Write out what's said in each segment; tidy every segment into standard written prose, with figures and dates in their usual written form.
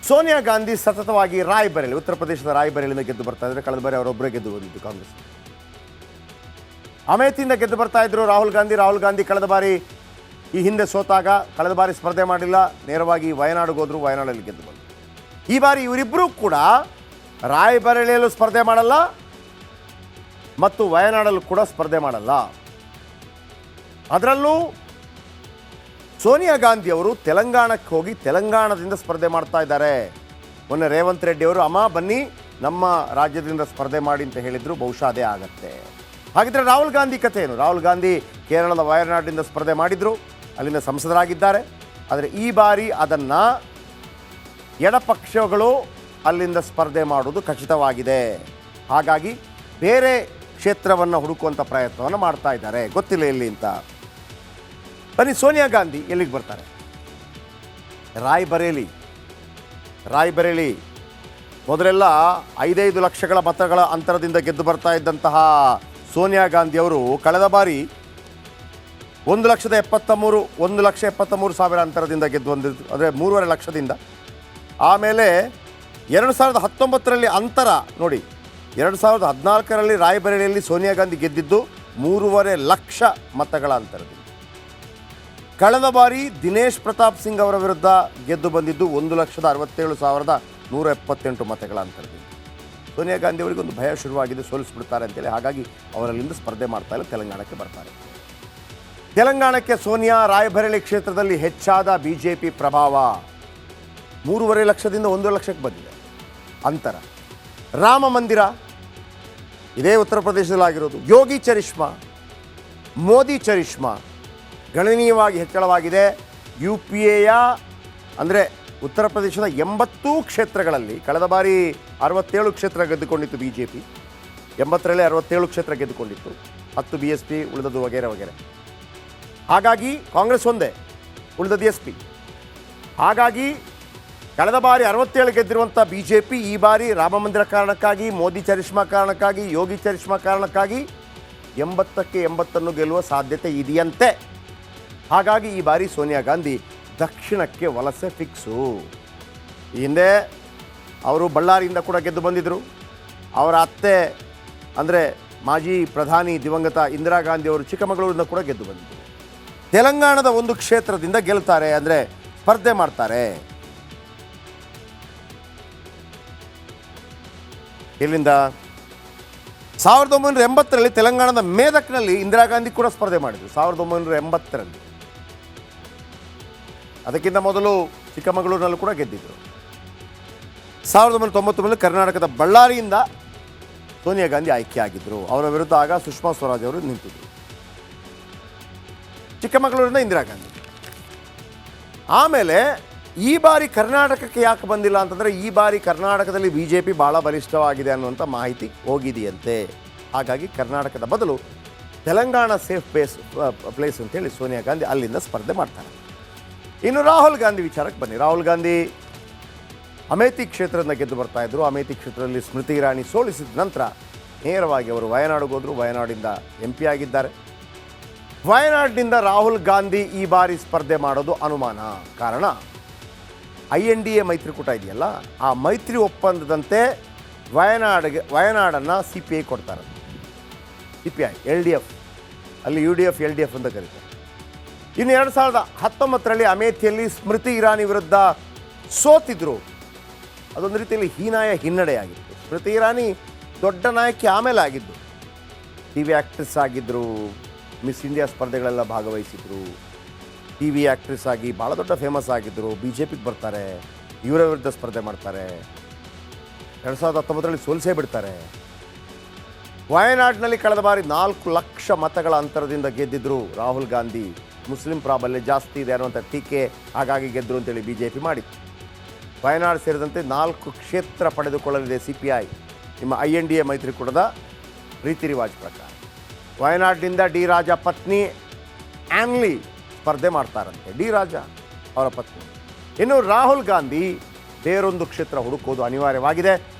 ಸೋನಿಯಾ ಗಾಂಧಿ ಸತತವಾಗಿ ರಾಯ್ಬರೇಲಿ, ಉತ್ತರ ಪ್ರದೇಶದ ರಾಯ್ಬರೇಲಿಯಿಂದ ಗೆದ್ದು ಬರ್ತಾ ಇದ್ದಾರೆ. ಕಳೆದ ಬಾರಿ ಅವರೊಬ್ಬರೇ ಗೆದ್ದು ಬಂದಿದ್ದು ಕಾಂಗ್ರೆಸ್. ಅಮೇಥಿಯಿಂದ ಗೆದ್ದು ಬರ್ತಾ ಇದ್ರು ರಾಹುಲ್ ಗಾಂಧಿ ಕಳೆದ ಬಾರಿ ಈ ಹಿಂದೆ ಸೋತಾಗ ಕಳೆದ ಬಾರಿ ಸ್ಪರ್ಧೆ ಮಾಡಿಲ್ಲ, ನೇರವಾಗಿ ವಯನಾಡಿಗೆ ಹೋದ್ರು, ವಯನಾಡಲ್ಲಿ ಗೆದ್ದು ಬಂದರು. ಈ ಬಾರಿ ಇವರಿಬ್ಬರೂ ಕೂಡ ರಾಯ್ಬರೇಲಿಯಲ್ಲೂ ಸ್ಪರ್ಧೆ ಮಾಡಲ್ಲ ಮತ್ತು ವಯನಾಡಲ್ಲೂ ಕೂಡ ಸ್ಪರ್ಧೆ ಮಾಡಲ್ಲ. ಅದರಲ್ಲೂ ಸೋನಿಯಾ ಗಾಂಧಿ ಅವರು ತೆಲಂಗಾಣಕ್ಕೆ ಹೋಗಿ ತೆಲಂಗಾಣದಿಂದ ಸ್ಪರ್ಧೆ ಮಾಡ್ತಾ ಇದ್ದಾರೆ. ಮೊನ್ನೆ ರೇವಂತ್ ರೆಡ್ಡಿ ಅವರು ಅಮ್ಮ ಬನ್ನಿ ನಮ್ಮ ರಾಜ್ಯದಿಂದ ಸ್ಪರ್ಧೆ ಮಾಡಿ ಅಂತ ಹೇಳಿದ್ರು. ಬಹುಶಃ ಅದೇ ಆಗತ್ತೆ. ಹಾಗಿದ್ರೆ ರಾಹುಲ್ ಗಾಂಧಿ ಕಥೆ ಏನು? ರಾಹುಲ್ ಗಾಂಧಿ ಕೇರಳದ ವಯನಾಡಿನಿಂದ ಸ್ಪರ್ಧೆ ಮಾಡಿದ್ರು, ಅಲ್ಲಿಂದ ಸಂಸದರಾಗಿದ್ದಾರೆ. ಆದರೆ ಈ ಬಾರಿ ಅದನ್ನು ಎಡಪಕ್ಷಗಳು ಅಲ್ಲಿಂದ ಸ್ಪರ್ಧೆ ಮಾಡುವುದು ಖಚಿತವಾಗಿದೆ. ಹಾಗಾಗಿ ಬೇರೆ ಕ್ಷೇತ್ರವನ್ನು ಹುಡುಕುವಂಥ ಪ್ರಯತ್ನವನ್ನು ಮಾಡ್ತಾ ಇದ್ದಾರೆ. ಗೊತ್ತಿಲ್ಲ ಎಲ್ಲಿ ಅಂತ. ಬನ್ನಿ, ಸೋನಿಯಾ ಗಾಂಧಿ ಎಲ್ಲಿಗೆ ಬರ್ತಾರೆ? ರಾಯ್ಬರೇಲಿ ಮೊದಲೆಲ್ಲ 5 ಲಕ್ಷಗಳ ಮತಗಳ ಅಂತರದಿಂದ ಗೆದ್ದು ಬರ್ತಾ ಇದ್ದಂತಹ ಸೋನಿಯಾ ಗಾಂಧಿ ಅವರು ಕಳೆದ ಬಾರಿ 1,73,000 ಅಂತರದಿಂದ ಗೆದ್ದು ಬಂದಿದ್ದು, ಅಂದರೆ 3.5 ಲಕ್ಷದಿಂದ. ಆಮೇಲೆ 2019ರಲ್ಲಿ ಅಂತರ ನೋಡಿ, 2014ರಲ್ಲಿ ರಾಯ್ಬರೇಲಿಯಲ್ಲಿ ಸೋನಿಯಾ ಗಾಂಧಿ ಗೆದ್ದಿದ್ದು 3.5 ಲಕ್ಷ ಮತಗಳ ಅಂತರದಿಂದ. ಕಳೆದ ಬಾರಿ ದಿನೇಶ್ ಪ್ರತಾಪ್ ಸಿಂಗ್ ಅವರ ವಿರುದ್ಧ ಗೆದ್ದು ಬಂದಿದ್ದು 1,67,178 ಮತಗಳ ಅಂತರದಿಂದ. ಸೋನಿಯಾ ಗಾಂಧಿ ಅವರಿಗೆ ಒಂದು ಭಯ ಶುರುವಾಗಿದೆ, ಸೋಲಿಸ್ಬಿಡ್ತಾರೆ ಅಂತೇಳಿ. ಹಾಗಾಗಿ ಅವರಲ್ಲಿಂದ ಸ್ಪರ್ಧೆ ಮಾಡ್ತಾ ಇಲ್ಲ, ತೆಲಂಗಾಣಕ್ಕೆ ಬರ್ತಾರೆ. ತೆಲಂಗಾಣಕ್ಕೆ ಸೋನಿಯಾ ರಾಯ್ಬರೇಲಿ ಕ್ಷೇತ್ರದಲ್ಲಿ ಹೆಚ್ಚಾದ ಬಿಜೆಪಿ ಪ್ರಭಾವ. 3.5 ಲಕ್ಷದಿಂದ 1 ಲಕ್ಷಕ್ಕೆ ಬಂದಿದೆ ಅಂತರ. ರಾಮ ಮಂದಿರ ಇದೇ ಉತ್ತರ ಪ್ರದೇಶದಲ್ಲಾಗಿರೋದು. ಯೋಗಿ ಚರಿಷ್ಮಾ, ಮೋದಿ ಚರಿಷ್ಮಾ ಗಣನೀಯವಾಗಿ ಹೆಚ್ಚಳವಾಗಿದೆ. UPAಯ ಅಂದರೆ ಉತ್ತರ ಪ್ರದೇಶದ 80 ಕ್ಷೇತ್ರಗಳಲ್ಲಿ ಕಳೆದ ಬಾರಿ 67 ಕ್ಷೇತ್ರ ಗೆದ್ದುಕೊಂಡಿತ್ತು ಬಿಜೆಪಿ. 80ರಲ್ಲಿ 67 ಕ್ಷೇತ್ರ ಗೆದ್ದುಕೊಂಡಿತ್ತು, 10 BSP, ಉಳಿದದ್ದು ವಗೇರೆ ವಗೇರೆ. ಹಾಗಾಗಿ ಕಾಂಗ್ರೆಸ್ ಒಂದೇ, ಉಳಿದದ್ದು SP. ಹಾಗಾಗಿ ಕಳೆದ ಬಾರಿ 67 ಗೆದ್ದಿರುವಂಥ ಬಿಜೆಪಿ ಈ ಬಾರಿ ರಾಮ ಮಂದಿರ ಕಾರಣಕ್ಕಾಗಿ, ಮೋದಿ ಚರಿಷ್ಮಾ ಕಾರಣಕ್ಕಾಗಿ, ಯೋಗಿ ಚರಿಷ್ಮಾ ಕಾರಣಕ್ಕಾಗಿ 80ಕ್ಕೆ 80 ಗೆಲ್ಲುವ ಸಾಧ್ಯತೆ ಇದೆಯಂತೆ. ಹಾಗಾಗಿ ಈ ಬಾರಿ ಸೋನಿಯಾ ಗಾಂಧಿ ದಕ್ಷಿಣಕ್ಕೆ ವಲಸೆ ಫಿಕ್ಸು. ಈ ಹಿಂದೆ ಅವರು ಬಳ್ಳಾರಿಯಿಂದ ಕೂಡ ಗೆದ್ದು ಬಂದಿದ್ದರು. ಅವರ ಅತ್ತೆ ಅಂದರೆ ಮಾಜಿ ಪ್ರಧಾನಿ ದಿವಂಗತ ಇಂದಿರಾ ಗಾಂಧಿ ಅವರು ಚಿಕ್ಕಮಗಳೂರಿಂದ ಕೂಡ ಗೆದ್ದು ಬಂದಿದ್ದರು. ತೆಲಂಗಾಣದ ಒಂದು ಕ್ಷೇತ್ರದಿಂದ ಗೆಲ್ತಾರೆ, ಅಂದರೆ ಸ್ಪರ್ಧೆ ಮಾಡ್ತಾರೆ. ಇಲ್ಲಿಂದ 1980ರಲ್ಲಿ ತೆಲಂಗಾಣದ ಮೇದಕ್ನಲ್ಲಿ ಇಂದಿರಾ ಗಾಂಧಿ ಕೂಡ ಸ್ಪರ್ಧೆ ಮಾಡಿದರು. 1980ರಲ್ಲಿ. ಅದಕ್ಕಿಂತ ಮೊದಲು ಚಿಕ್ಕಮಗಳೂರಿನಲ್ಲೂ ಕೂಡ ಗೆದ್ದಿದ್ದರು. 1999ರಲ್ಲಿ ಕರ್ನಾಟಕದ ಬಳ್ಳಾರಿಯಿಂದ ಸೋನಿಯಾ ಗಾಂಧಿ ಆಯ್ಕೆಯಾಗಿದ್ದರು. ಅವರ ವಿರುದ್ಧ ಆಗ ಸುಷ್ಮಾ ಸ್ವರಾಜ್ ಅವರು ನಿಂತಿದ್ದರು. ಚಿಕ್ಕಮಗಳೂರಿನಿಂದ ಇಂದಿರಾ ಗಾಂಧಿ. ಆಮೇಲೆ ಈ ಬಾರಿ ಕರ್ನಾಟಕಕ್ಕೆ ಯಾಕೆ ಬಂದಿಲ್ಲ ಅಂತಂದರೆ, ಈ ಬಾರಿ ಕರ್ನಾಟಕದಲ್ಲಿ ಬಿಜೆಪಿ ಭಾಳ ಬಲಿಷ್ಠವಾಗಿದೆ ಅನ್ನುವಂಥ ಮಾಹಿತಿ ಹೋಗಿದೆಯಂತೆ. ಹಾಗಾಗಿ ಕರ್ನಾಟಕದ ಬದಲು ತೆಲಂಗಾಣ ಸೇಫ್ ಪ್ಲೇಸ್ ಅಂತೇಳಿ ಸೋನಿಯಾ ಗಾಂಧಿ ಅಲ್ಲಿಂದ ಸ್ಪರ್ಧೆ ಮಾಡ್ತಾರೆ. ಇನ್ನು ರಾಹುಲ್ ಗಾಂಧಿ ವಿಚಾರಕ್ಕೆ ಬನ್ನಿ. ರಾಹುಲ್ ಗಾಂಧಿ ಅಮೇಥಿ ಕ್ಷೇತ್ರದಿಂದ ಗೆದ್ದು ಬರ್ತಾ ಇದ್ರು. ಅಮೇಥಿ ಕ್ಷೇತ್ರದಲ್ಲಿ ಸ್ಮೃತಿ ಇರಾನಿ ಸೋಲಿಸಿದ ನಂತರ ನೇರವಾಗಿ ಅವರು ವಯನಾಡಿಗೆ ಹೋದರು. ವಯನಾಡಿಂದ MP ಆಗಿದ್ದಾರೆ. ವಯನಾಡಿನಿಂದ ರಾಹುಲ್ ಗಾಂಧಿ ಈ ಬಾರಿ ಸ್ಪರ್ಧೆ ಮಾಡೋದು ಅನುಮಾನ. ಕಾರಣ INDA ಮೈತ್ರಿಕೂಟ ಇದೆಯಲ್ಲ, ಆ ಮೈತ್ರಿ ಒಪ್ಪಂದದಂತೆ ವಯನಾಡನ್ನು CPI ಕೊಡ್ತಾರೆ. CPI LDF, ಅಲ್ಲಿ UDF LDF ಅಂತ ಕರೀತಾರೆ. ಇನ್ನು 2019ರಲ್ಲಿ ಅಮೇಥಿಯಲ್ಲಿ ಸ್ಮೃತಿ ಇರಾನಿ ವಿರುದ್ಧ ಸೋತಿದ್ರು. ಅದೊಂದು ರೀತಿಯಲ್ಲಿ ಹೀನಾಯ ಹಿನ್ನಡೆಯಾಗಿತ್ತು. ಸ್ಮೃತಿ ಇರಾನಿ ದೊಡ್ಡ ನಾಯಕಿ ಆಮೇಲೆ ಆಗಿದ್ದು. TV ಆ್ಯಕ್ಟ್ರೆಸ್ ಆಗಿದ್ದರು, ಮಿಸ್ ಇಂಡಿಯಾ ಸ್ಪರ್ಧೆಗಳೆಲ್ಲ ಭಾಗವಹಿಸಿದ್ರು. TV ಆ್ಯಕ್ಟ್ರೆಸ್ ಆಗಿ ಭಾಳ ದೊಡ್ಡ ಫೇಮಸ್ ಆಗಿದ್ದರು. BJPಗೆ ಬರ್ತಾರೆ, ಇವರ ವಿರುದ್ಧ ಸ್ಪರ್ಧೆ ಮಾಡ್ತಾರೆ. 2019ರಲ್ಲಿ ಸೋಲಿಸೇ ಬಿಡ್ತಾರೆ. ವಯನಾಡಿನಲ್ಲಿ ಕಳೆದ ಬಾರಿ 4 ಲಕ್ಷ ಮತಗಳ ಅಂತರದಿಂದ ಗೆದ್ದಿದ್ರು ರಾಹುಲ್ ಗಾಂಧಿ. ಮುಸ್ಲಿಂ ಪ್ರಾಬಲ್ಯ ಜಾಸ್ತಿ ಇದೆ ಅನ್ನುವಂಥ ಟೀಕೆ, ಹಾಗಾಗಿ ಗೆದ್ದರು ಅಂತೇಳಿ BJP ಮಾಡಿತ್ತು. ವಯನಾಡು ಸೇರಿದಂತೆ 4 ಕ್ಷೇತ್ರ ಪಡೆದುಕೊಳ್ಳಲಿದೆ CPI, ನಿಮ್ಮ INDA ಮೈತ್ರಿಕೂಟದ ರೀತಿ ರಿವಾಜ್ ಪ್ರಕಾರ. ವಯನಾಡಿನಿಂದ D ರಾಜಾ ಪತ್ನಿ ಆ್ಯನ್ಲಿ ಸ್ಪರ್ಧೆ ಮಾಡ್ತಾರಂತೆ. D ರಾಜಾ ಅವರ ಪತ್ನಿ. ಇನ್ನು ರಾಹುಲ್ ಗಾಂಧಿ ಬೇರೊಂದು ಕ್ಷೇತ್ರ ಹುಡುಕೋದು ಅನಿವಾರ್ಯವಾಗಿದೆ.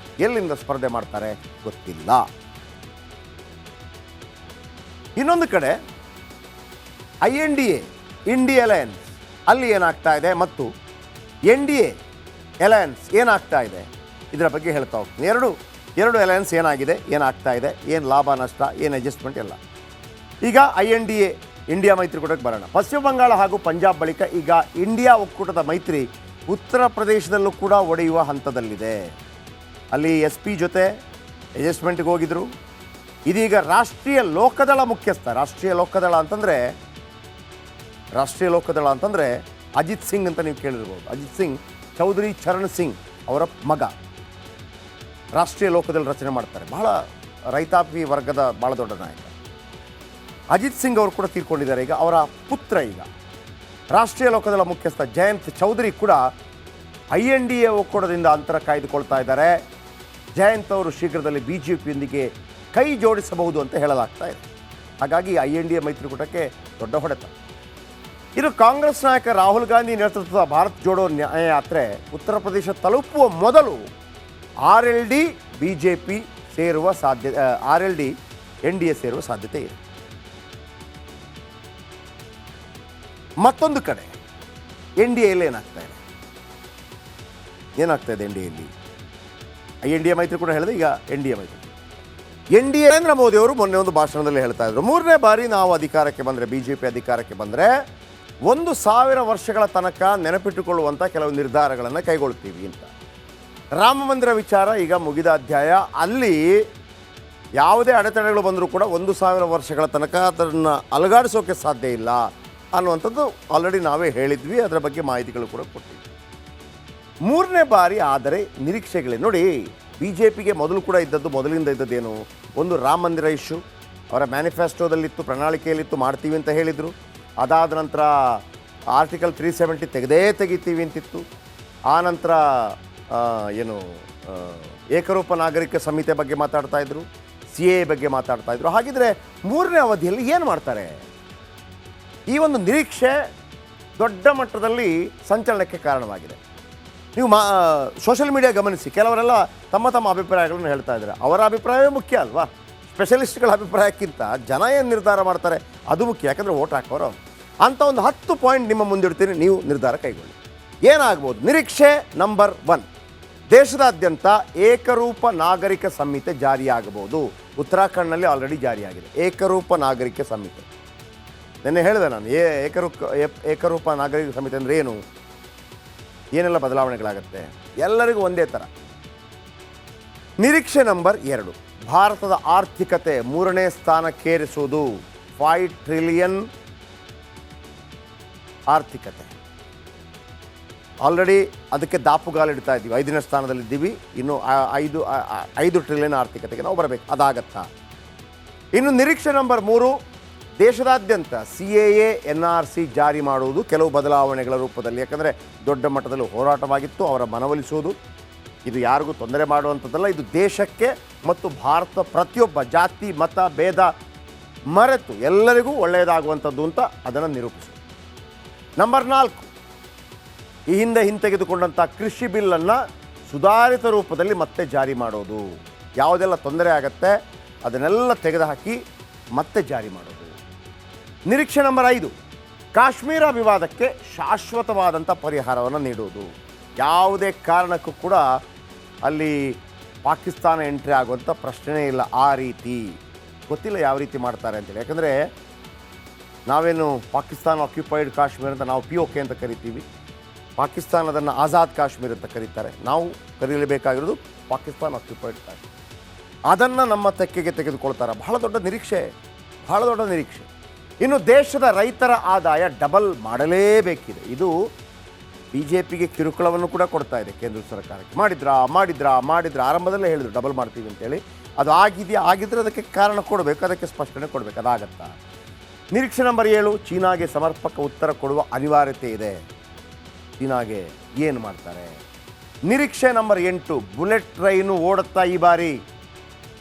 ಎಲ್ಲಿಂದ ಸ್ಪರ್ಧೆ ಮಾಡ್ತಾರೆ ಗೊತ್ತಿಲ್ಲ. ಇನ್ನೊಂದು ಕಡೆ INDA ಇಂಡಿಯಾ ಅಲಯನ್ಸ್ ಅಲ್ಲಿ ಏನಾಗ್ತಾ ಇದೆ ಮತ್ತು NDA ಅಲಯನ್ಸ್ ಏನಾಗ್ತಾ ಇದೆ ಇದರ ಬಗ್ಗೆ ಹೇಳ್ತಾ ಹೋಗ್ತೀನಿ. ಎರಡು ಅಲಯನ್ಸ್ ಏನಾಗಿದೆ, ಏನಾಗ್ತಾ ಇದೆ, ಏನು ಲಾಭ ನಷ್ಟ, ಏನು ಅಡ್ಜಸ್ಟ್ಮೆಂಟ್ ಎಲ್ಲ. ಈಗ INDA ಇಂಡಿಯಾ ಮೈತ್ರಿಕೂಟಕ್ಕೆ ಬರೋಣ. ಪಶ್ಚಿಮ ಬಂಗಾಳ ಹಾಗೂ ಪಂಜಾಬ್ ಬಳಿಕ ಈಗ ಇಂಡಿಯಾ ಒಕ್ಕೂಟದ ಮೈತ್ರಿ ಉತ್ತರ ಪ್ರದೇಶದಲ್ಲೂ ಕೂಡ ಒಡೆಯುವ ಹಂತದಲ್ಲಿದೆ. ಅಲ್ಲಿ SP ಜೊತೆ ಅಡ್ಜಸ್ಟ್ಮೆಂಟ್ಗೆ ಹೋಗಿದ್ರು. ಇದೀಗ ರಾಷ್ಟ್ರೀಯ ಲೋಕದಳ ಮುಖ್ಯಸ್ಥ, ರಾಷ್ಟ್ರೀಯ ಲೋಕದಳ ಅಂತಂದರೆ ಅಜಿತ್ ಸಿಂಗ್ ಅಂತ ನೀವು ಕೇಳಿರ್ಬೋದು. ಅಜಿತ್ ಸಿಂಗ್ ಚೌಧರಿ ಚರಣ್ ಸಿಂಗ್ ಅವರ ಮಗ ರಾಷ್ಟ್ರೀಯ ಲೋಕದಳ ರಚನೆ ಮಾಡ್ತಾರೆ. ಬಹಳ ರೈತಾಪಿ ವರ್ಗದ ಭಾಳ ದೊಡ್ಡ ನಾಯಕ. ಅಜಿತ್ ಸಿಂಗ್ ಅವರು ಕೂಡ ತೀರ್ಕೊಂಡಿದ್ದಾರೆ. ಈಗ ಅವರ ಪುತ್ರ ಈಗ ರಾಷ್ಟ್ರೀಯ ಲೋಕದಳ ಮುಖ್ಯಸ್ಥ ಜಯಂತ್ ಚೌಧರಿ ಕೂಡ INDA ಒಕ್ಕೂಟದಿಂದ ಅಂತರ ಕಾಯ್ದುಕೊಳ್ತಾ ಇದ್ದಾರೆ. ಜಯಂತ್ ಅವರು ಶೀಘ್ರದಲ್ಲಿ BJPಯೊಂದಿಗೆ ಕೈ ಜೋಡಿಸಬಹುದು ಅಂತ ಹೇಳಲಾಗ್ತಾ ಇದೆ. ಹಾಗಾಗಿ INDA ಮೈತ್ರಿಕೂಟಕ್ಕೆ ದೊಡ್ಡ ಹೊಡೆತ. ಇನ್ನು ಕಾಂಗ್ರೆಸ್ ನಾಯಕ ರಾಹುಲ್ ಗಾಂಧಿ ನೇತೃತ್ವದ ಭಾರತ್ ಜೋಡೋ ನ್ಯಾಯ ಯಾತ್ರೆ ಉತ್ತರ ಪ್ರದೇಶ ತಲುಪುವ ಮೊದಲು RLD BJP ಸೇರುವ ಸಾಧ್ಯತೆ, RLD NDA ಸೇರುವ ಸಾಧ್ಯತೆ ಇದೆ. ಮತ್ತೊಂದು ಕಡೆ NDAಯಲ್ಲಿ ಏನಾಗ್ತಾ ಇದೆ NDAಯಲ್ಲಿ INDA ಮೈತ್ರಿಕೂಟ ಹೇಳಿದೆ. ಈಗ NDA ಮೈತ್ರಿ ನರೇಂದ್ರ ಮೋದಿ ಅವರು ಮೊನ್ನೆ ಒಂದು ಭಾಷಣದಲ್ಲಿ ಹೇಳ್ತಾ ಇದ್ರು, 3ನೇ ಬಾರಿ ನಾವು ಅಧಿಕಾರಕ್ಕೆ ಬಂದರೆ, BJP ಅಧಿಕಾರಕ್ಕೆ ಬಂದರೆ 1000 ವರ್ಷಗಳ ತನಕ ನೆನಪಿಟ್ಟುಕೊಳ್ಳುವಂಥ ಕೆಲವು ನಿರ್ಧಾರಗಳನ್ನು ಕೈಗೊಳ್ತೀವಿ ಅಂತ. ರಾಮ ಮಂದಿರ ವಿಚಾರ ಈಗ ಮುಗಿದ ಅಧ್ಯಾಯ. ಅಲ್ಲಿ ಯಾವುದೇ ಅಡೆತಡೆಗಳು ಬಂದರೂ ಕೂಡ 1000 ವರ್ಷಗಳ ತನಕ ಅದನ್ನು ಅಲುಗಾಡಿಸೋಕೆ ಸಾಧ್ಯ ಇಲ್ಲ ಅನ್ನುವಂಥದ್ದು ಆಲ್ರೆಡಿ ನಾವೇ ಹೇಳಿದ್ವಿ. ಅದರ ಬಗ್ಗೆ ಮಾಹಿತಿಗಳು ಕೂಡ ಕೊಟ್ಟಿದ್ವಿ. 3ನೇ ಬಾರಿ ಆದರೆ ನಿರೀಕ್ಷೆಗಳೇ ನೋಡಿ. BJPಗೆ ಮೊದಲಿಂದ ಇದ್ದದ್ದೇನು, ಒಂದು ರಾಮ ಮಂದಿರ ಇಶ್ಯೂ ಅವರ ಮ್ಯಾನಿಫೆಸ್ಟೋದಲ್ಲಿತ್ತು, ಪ್ರಣಾಳಿಕೆಯಲ್ಲಿತ್ತು, ಮಾಡ್ತೀವಿ ಅಂತ ಹೇಳಿದರು. ಅದಾದ ನಂತರ ಆರ್ಟಿಕಲ್ 370 ತೆಗಿತೀವಿ ಅಂತಿತ್ತು. ಆ ನಂತರ ಏಕರೂಪ ನಾಗರಿಕ ಸಂಹಿತೆ ಬಗ್ಗೆ ಮಾತಾಡ್ತಾ ಇದ್ರು, CAA ಬಗ್ಗೆ ಮಾತಾಡ್ತಾ ಇದ್ರು. ಹಾಗಿದ್ರೆ 3ನೇ ಅವಧಿಯಲ್ಲಿ ಏನು ಮಾಡ್ತಾರೆ? ಈ ಒಂದು ನಿರೀಕ್ಷೆ ದೊಡ್ಡ ಮಟ್ಟದಲ್ಲಿ ಸಂಚಲನಕ್ಕೆ ಕಾರಣವಾಗಿದೆ. ನೀವು ಸೋಷಿಯಲ್ ಮೀಡಿಯಾ ಗಮನಿಸಿ, ಕೆಲವರೆಲ್ಲ ತಮ್ಮ ಅಭಿಪ್ರಾಯಗಳನ್ನು ಹೇಳ್ತಾ ಇದ್ದಾರೆ. ಅವರ ಅಭಿಪ್ರಾಯವೇ ಮುಖ್ಯ ಅಲ್ವಾ? ಸ್ಪೆಷಲಿಸ್ಟ್ಗಳ ಅಭಿಪ್ರಾಯಕ್ಕಿಂತ ಜನ ಏನು ನಿರ್ಧಾರ ಮಾಡ್ತಾರೆ ಅದು ಮುಖ್ಯ. ಯಾಕಂದರೆ ವೋಟ್ ಹಾಕೋರು ಅಂತ ಒಂದು 10 ಪಾಯಿಂಟ್ ನಿಮ್ಮ ಮುಂದಿಡ್ತೀನಿ, ನೀವು ನಿರ್ಧಾರ ಕೈಗೊಳ್ಳಿ. ಏನಾಗ್ಬೋದು? ನಿರೀಕ್ಷೆ ನಂಬರ್ 1, ದೇಶದಾದ್ಯಂತ ಏಕರೂಪ ನಾಗರಿಕ ಸಂಹಿತೆ ಜಾರಿಯಾಗಬಹುದು. ಉತ್ತರಾಖಂಡ್ನಲ್ಲಿ ಆಲ್ರೆಡಿ ಜಾರಿಯಾಗಿದೆ ಏಕರೂಪ ನಾಗರಿಕ ಸಂಹಿತೆ. ನೆನ್ನೆ ಹೇಳಿದೆ ನಾನು, ಏಕರೂಪ ನಾಗರಿಕ ಸಂಹಿತೆ ಅಂದರೆ ಏನೆಲ್ಲ ಬದಲಾವಣೆಗಳಾಗುತ್ತೆ, ಎಲ್ಲರಿಗೂ ಒಂದೇ ಥರ. ನಿರೀಕ್ಷೆ ನಂಬರ್ 2, ಭಾರತದ ಆರ್ಥಿಕತೆ 3ನೇ ಸ್ಥಾನಕ್ಕೇರಿಸುವುದು. 5 ಟ್ರಿಲಿಯನ್ ಆರ್ಥಿಕತೆ. ಆಲ್ರೆಡಿ ಅದಕ್ಕೆ ದಾಪುಗಾಲಿಡ್ತಾ ಇದ್ದೀವಿ. 5ನೇ ಸ್ಥಾನದಲ್ಲಿದ್ದೀವಿ. ಇನ್ನು 5 ಟ್ರಿಲಿಯನ್ ಆರ್ಥಿಕತೆಗೆ ನಾವು ಬರಬೇಕು. ಅದಾಗತ್ತಾ? ಇನ್ನು ನಿರೀಕ್ಷೆ ನಂಬರ್ 3, ದೇಶದಾದ್ಯಂತ CAA NRC ಜಾರಿ ಮಾಡುವುದು ಕೆಲವು ಬದಲಾವಣೆಗಳ ರೂಪದಲ್ಲಿ. ಯಾಕಂದರೆ ದೊಡ್ಡ ಮಟ್ಟದಲ್ಲಿ ಹೋರಾಟವಾಗಿತ್ತು, ಅವರ ಮನವೊಲಿಸುವುದು. ಇದು ಯಾರಿಗೂ ತೊಂದರೆ ಮಾಡುವಂಥದ್ದಲ್ಲ, ಇದು ದೇಶಕ್ಕೆ ಮತ್ತು ಭಾರತ ಪ್ರತಿಯೊಬ್ಬ ಜಾತಿ ಮತ ಭೇದ ಮರೆತು ಎಲ್ಲರಿಗೂ ಒಳ್ಳೆಯದಾಗುವಂಥದ್ದು ಅಂತ ಅದನ್ನು ನಿರೂಪಿಸುವುದು. ನಂಬರ್ 4, ಈ ಹಿಂದೆ ಹಿಂತೆಗೆದುಕೊಂಡಂಥ ಕೃಷಿ ಬಿಲ್ಲನ್ನು ಸುಧಾರಿತ ರೂಪದಲ್ಲಿ ಮತ್ತೆ ಜಾರಿ ಮಾಡೋದು. ಯಾವುದೆಲ್ಲ ತೊಂದರೆ ಆಗತ್ತೆ ಅದನ್ನೆಲ್ಲ ತೆಗೆದುಹಾಕಿ ಮತ್ತೆ ಜಾರಿ ಮಾಡೋದು. ನಿರೀಕ್ಷೆ ನಂಬರ್ 5, ಕಾಶ್ಮೀರ ವಿವಾದಕ್ಕೆ ಶಾಶ್ವತವಾದಂಥ ಪರಿಹಾರವನ್ನು ನೀಡುವುದು. ಯಾವುದೇ ಕಾರಣಕ್ಕೂ ಕೂಡ ಅಲ್ಲಿ ಪಾಕಿಸ್ತಾನ ಎಂಟ್ರಿ ಆಗುವಂಥ ಪ್ರಶ್ನೆ ಇಲ್ಲ. ಆ ರೀತಿ ಗೊತ್ತಿಲ್ಲ ಯಾವ ರೀತಿ ಮಾಡ್ತಾರೆ ಅಂತೇಳಿ. ಯಾಕಂದರೆ ನಾವೇನು ಪಾಕಿಸ್ತಾನ ಆಕ್ಯುಪೈಡ್ ಕಾಶ್ಮೀರ ಅಂತ ನಾವು POK ಅಂತ ಕರಿತೀವಿ, ಪಾಕಿಸ್ತಾನ ಅದನ್ನು ಆಜಾದ್ ಕಾಶ್ಮೀರ ಅಂತ ಕರೀತಾರೆ. ನಾವು ಕರೀಲೇಬೇಕಾಗಿರೋದು ಪಾಕಿಸ್ತಾನ ಆಕ್ಯುಪೈಡ್ ಕಾಶ್ಮೀರ. ಅದನ್ನು ನಮ್ಮ ತೆಕ್ಕೆಗೆ ತೆಗೆದುಕೊಳ್ತಾರೆ. ಬಹಳ ದೊಡ್ಡ ನಿರೀಕ್ಷೆ. ಇನ್ನು ದೇಶದ ರೈತರ ಆದಾಯ ಡಬಲ್ ಮಾಡಲೇಬೇಕಿದೆ. ಇದು BJPಗೆ ಕಿರುಕುಳವನ್ನು ಕೂಡ ಕೊಡ್ತಾ ಇದೆ ಕೇಂದ್ರ ಸರ್ಕಾರಕ್ಕೆ. ಮಾಡಿದ್ರಾ ಆರಂಭದಲ್ಲೇ ಹೇಳಿದ್ರು ಡಬಲ್ ಮಾಡ್ತೀವಿ ಅಂತೇಳಿ. ಅದು ಆಗಿದ್ರೆ ಅದಕ್ಕೆ ಕಾರಣ ಕೊಡಬೇಕು, ಅದಕ್ಕೆ ಸ್ಪಷ್ಟನೆ ಕೊಡಬೇಕು. ಅದಾಗತ್ತಾ? ನಿರೀಕ್ಷೆ ನಂಬರ್ 7, ಚೀನಾಗೆ ಸಮರ್ಪಕ ಉತ್ತರ ಕೊಡುವ ಅನಿವಾರ್ಯತೆ ಇದೆ. ಚೀನಾಗೆ ಏನು ಮಾಡ್ತಾರೆ? ನಿರೀಕ್ಷೆ ನಂಬರ್ 8, ಬುಲೆಟ್ ಟ್ರೈನು ಓಡುತ್ತಾ ಈ ಬಾರಿ.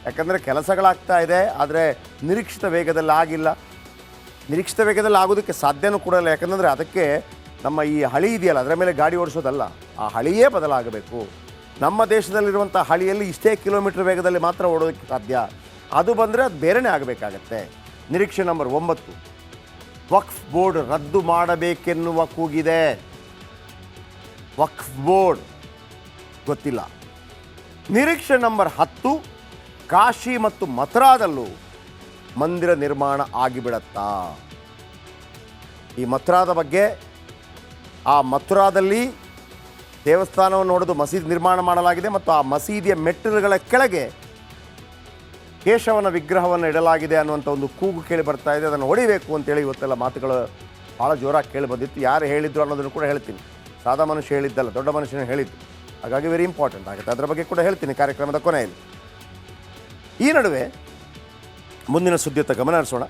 ಯಾಕಂದರೆ ಕೆಲಸಗಳಾಗ್ತಾ ಇದೆ, ಆದರೆ ನಿರೀಕ್ಷಿತ ವೇಗದಲ್ಲಿ ಆಗಿಲ್ಲ. ನಿರೀಕ್ಷಿತ ವೇಗದಲ್ಲಿ ಆಗೋದಕ್ಕೆ ಸಾಧ್ಯನೂ ಕೂಡ ಇಲ್ಲ. ಯಾಕಂದರೆ ಅದಕ್ಕೆ ನಮ್ಮ ಈ ಹಳಿ ಇದೆಯಲ್ಲ, ಅದರ ಮೇಲೆ ಗಾಡಿ ಓಡಿಸೋದಲ್ಲ, ಆ ಹಳಿಯೇ ಬದಲಾಗಬೇಕು. ನಮ್ಮ ದೇಶದಲ್ಲಿರುವಂಥ ಹಳಿಯಲ್ಲಿ ಇಷ್ಟೇ ಕಿಲೋಮೀಟರ್ ವೇಗದಲ್ಲಿ ಮಾತ್ರ ಓಡೋದಕ್ಕೆ ಸಾಧ್ಯ. ಅದು ಬಂದರೆ ಅದು ಬೇರೆಯೇ ಆಗಬೇಕಾಗತ್ತೆ. ನಿರೀಕ್ಷೆ ನಂಬರ್ 9, ವಕ್ಫ್ ಬೋರ್ಡ್ ರದ್ದು ಮಾಡಬೇಕೆನ್ನುವ ಕೂಗಿದೆ. ವಕ್ಫ್ ಬೋರ್ಡ್ ಗೊತ್ತಿಲ್ಲ. ನಿರೀಕ್ಷೆ ನಂಬರ್ 10, ಕಾಶಿ ಮತ್ತು ಮಥುರಾದಲ್ಲೂ ಮಂದಿರ ನಿರ್ಮಾಣ ಆಗಿಬಿಡತ್ತಾ? ಈ ಮಥುರಾದ ಬಗ್ಗೆ, ಆ ಮಥುರಾದಲ್ಲಿ ದೇವಸ್ಥಾನವನ್ನು ನೋಡೋದು ಮಸೀದಿ ನಿರ್ಮಾಣ ಮಾಡಲಾಗಿದೆ ಮತ್ತು ಆ ಮಸೀದಿಯ ಮೆಟ್ಟಿಲುಗಳ ಕೆಳಗೆ ಕೇಶವನ ವಿಗ್ರಹವನ್ನು ಇಡಲಾಗಿದೆ ಅನ್ನುವಂಥ ಒಂದು ಕೂಗು ಕೇಳಿ ಬರ್ತಾ ಇದೆ. ಅದನ್ನು ಹೊಡಿಬೇಕು ಅಂತೇಳಿ ಇವತ್ತೆಲ್ಲ ಮಾತುಗಳು ಭಾಳ ಜೋರಾಗಿ ಕೇಳಿ ಬಂದಿತ್ತು. ಯಾರು ಹೇಳಿದ್ರು ಅನ್ನೋದನ್ನು ಕೂಡ ಹೇಳ್ತೀನಿ. ಸಾದಾ ಮನುಷ್ಯ ಹೇಳಿದ್ದಲ್ಲ, ದೊಡ್ಡ ಮನುಷ್ಯನ ಹೇಳಿದ್ದು. ಹಾಗಾಗಿ ವೆರಿ ಇಂಪಾರ್ಟೆಂಟ್ ಆಗುತ್ತೆ. ಅದರ ಬಗ್ಗೆ ಕೂಡ ಹೇಳ್ತೀನಿ ಕಾರ್ಯಕ್ರಮದ ಕೊನೆಯಲ್ಲಿ. ಈ ನಡುವೆ ಮುಂದಿನ ಸುದ್ದಿಯತ್ತ ಗಮನ ಹರಿಸೋಣ.